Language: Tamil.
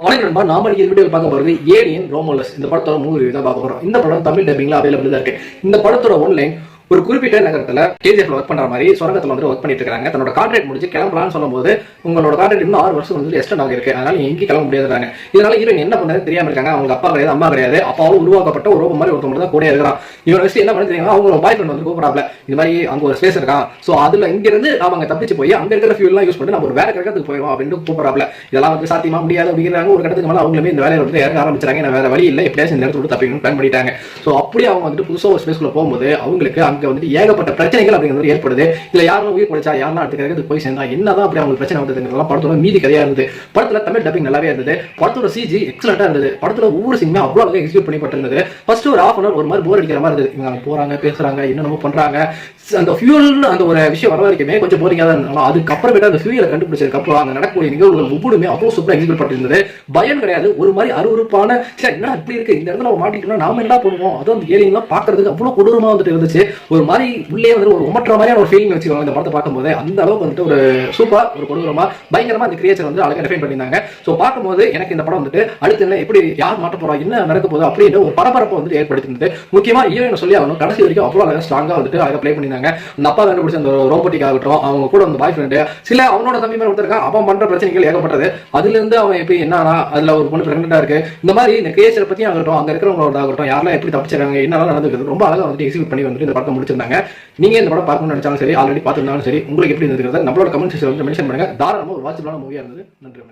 வணக்கம் நண்பா, நாம இன்னைக்கு வீடியோ பார்க்க போறது ஏலியன் ரோமோலஸ். இந்த படத்தோட மூவி தான் பார்க்க போறோம். இந்த படம் தமிழ் டப்பிங்ல அவைலபிள் தான் இருக்கு. இந்த படத்தோட ஒன்லைன் ஒரு குறிப்பிட்ட நகரத்துல கேஜிஎஃப்ல ஒர்க் பண்ற மாதிரி சுரங்கத்துல வந்து ஒர்க் பண்ணிட்டு இருக்காங்க. தன்னோட கான்ட்ராக்ட் முடிச்சு கிளம்பலாம்னு சொல்லும்போது உங்களோட கான்ட்ராக்ட் இன்னும் 6 வருஷம் வந்து எக்ஸ்டெண்ட் ஆகிருக்கு, அதனால எங்கேயும் கிளம்ப முடியாதுறாங்க. இதனால ஹீரோயின் என்ன பண்ணது தெரியாம இருக்காங்க. அவங்க அப்பா கிடையாது, அம்மா கிடையாது, அப்பாவும் உருவாக்கப்பட்ட ஒரு ரோபோ மாதிரி ஒருத்தவங்க தான் கூட இருக்கிறான். இவன் வச்சு என்ன பண்ண தெரியுமா, அவங்க பாய் ஃப்ரெண்ட் வந்து கூப்பிடாப்ல இது மாதிரி அங்க ஒரு ஸ்பேஸ் இருக்கான், சோ அதுல இங்க இருந்து அவங்க தப்பிச்சு போய் அங்க இருக்கிற ஃபியூல் எல்லாம் யூஸ் பண்ணி நம்ம ஒரு வேற கிரகத்துக்கு போயிடும் அப்படின்னு கூப்பிடாப்ல. இதெல்லாம் வந்து சாத்தியமா முடியாது அப்படிங்கிறாங்க. ஒரு கட்டத்துக்கு மேல அவங்களுமே இந்த வேலையை வந்து இறங்க ஆரம்பிச்சாங்க. வேற வழி இல்லை, எப்படியாச்சும் இந்த இடத்துல தப்பிக்கணும்னு பிளான் பண்ணிட்டாங்க. சோ அப்படி அவங்க வந்துட்டு புதுசா ஒரு ஸ்பேஸ்க்குள்ள போகும்போது அவங்களுக்கு அங்க வந்துட்டு ஏகப்பட்ட பிரச்சனைகள் அப்படிங்கிறது ஏற்படுது. இல்ல யாரும் உயிர் படிச்சா, யாரெல்லாம் அடுத்த போய் சேர்ந்தா என்னதான் அப்படி அவங்களுக்கு பிரச்சனை வந்ததுங்கிறதெல்லாம் படத்தோட மீதி கதையா இருந்தது. படத்துல தமிழ் டப்பிங் நல்லாவே இருந்தது. படத்தோட சிஜி எக்ஸலண்டா இருந்தது. படத்துல ஒவ்வொரு சீனுமே அவ்வளவு அழகாக எக்ஸிக்யூட் பண்ணப்பட்டிருந்தது. ஃபர்ஸ்ட் ஒரு half an hour ஒரு மாதிரி போர் அடிக்கிற மாதிரி இருந்தது. இவங்க போறாங்க, பேசுறாங்க, என்னென்னமோ பண்றாங்க. அந்த ஃபியூல் அந்த ஒரு விஷயம் வர வரைக்குமே கொஞ்சம் போரிங்கா தான் இருந்தாலும் அதுக்கப்புறமேட்டு அந்த ஃபியூலை கண்டுபிடிச்சதுக்கு அப்புறம் அங்க நடக்கக்கூடிய நிகழ்வுகள் ஒவ்வொருமே அவ்வளவு சூப்பரா எக்ஸிக்யூட் பண்ணிருந்தது. பயம் கிடையாது, ஒரு மாதிரி அருவருப்பான என்ன இப்படி இருக்கு, இந்த இடத்துல நம்ம மாட்டிக்கணும், நாம என்ன பண்ணுவோம், அதுவும் அந்த ஏலியன்லாம் பாக்குறதுக்கு அவ்வளவு கொடூரமா வந்துட்டு இருந்துச்சு. ஒரு மாதிரி உள்ளே வந்து ஒரு உமற்ற மாதிரியான ஒரு ஃபீலிங் வச்சுக்கோங்க இந்த படத்தை பார்க்கும்போது. அந்த அளவுக்கு வந்துட்டு ஒரு சூப்பரா ஒரு கொடூரமா பயங்கரமா அந்த கிரியேச்சர் வந்து அழகா டிஃபைன் பண்ணியிருந்தாங்க. ஸோ பார்க்கும்போது எனக்கு இந்த படம் வந்துட்டு அடுத்து என்ன, எப்படி யார் மாட்ட போறா, என்ன நடக்க போகுது அப்படின்னு ஒரு பரபரப்பை வந்து ஏற்படுத்திருந்தது. முக்கியமா ஹீரோயின் சொல்லி அவனும் கடைசி வரைக்கும் அவ்வளவு அழகா ஸ்ட்ராங்கா வந்துட்டு அழகா பிளே பண்ணியிருந்தாங்க. அந்த அப்பா கண்டுபிடிச்ச அந்த ரோபோட்டிக் ஆகட்டும், அவங்க கூட வந்து பாய் ஃப்ரெண்டு, சில அவனோட தம்பி மேல ஒருத்தருக்கான், அவன் பண்ற பிரச்சனைகள் ஏகப்பட்டது. அதுல இருந்து அவன் எப்படி என்னன்னா அதுல ஒரு பொண்ணு பிரெக்னெண்டா இருக்கு, இந்த மாதிரி இந்த கிரியேச்சரை பத்தி ஆகட்டும், அங்க இருக்கிறவங்களோட ஆகட்டும், யாரெல்லாம் எப்படி தப்பிச்சாங்க, என்னெல்லாம் நடந்துருக்கு, ரொம்ப அழகா வந்துட்டு எக்ஸிக்யூட் பண்ணி வந்துட்டு இந்த படத்தை முடிச்சிருந்தாங்க. நீங்க இந்த படம் பார்க்கணும்னு நினைச்சாலும் சரி, ஆல்ரெடி பார்த்துருந்தாலும் சரி, உங்களுக்கு எப்படி இருந்தது நம்மளோட கமெண்ட் செக்ஷன்ல வந்து மென்ஷன் பண்ணுங்க. தாராளமா ஒரு வாட்சபிளான மூவியா இருந்தது. நன்றி.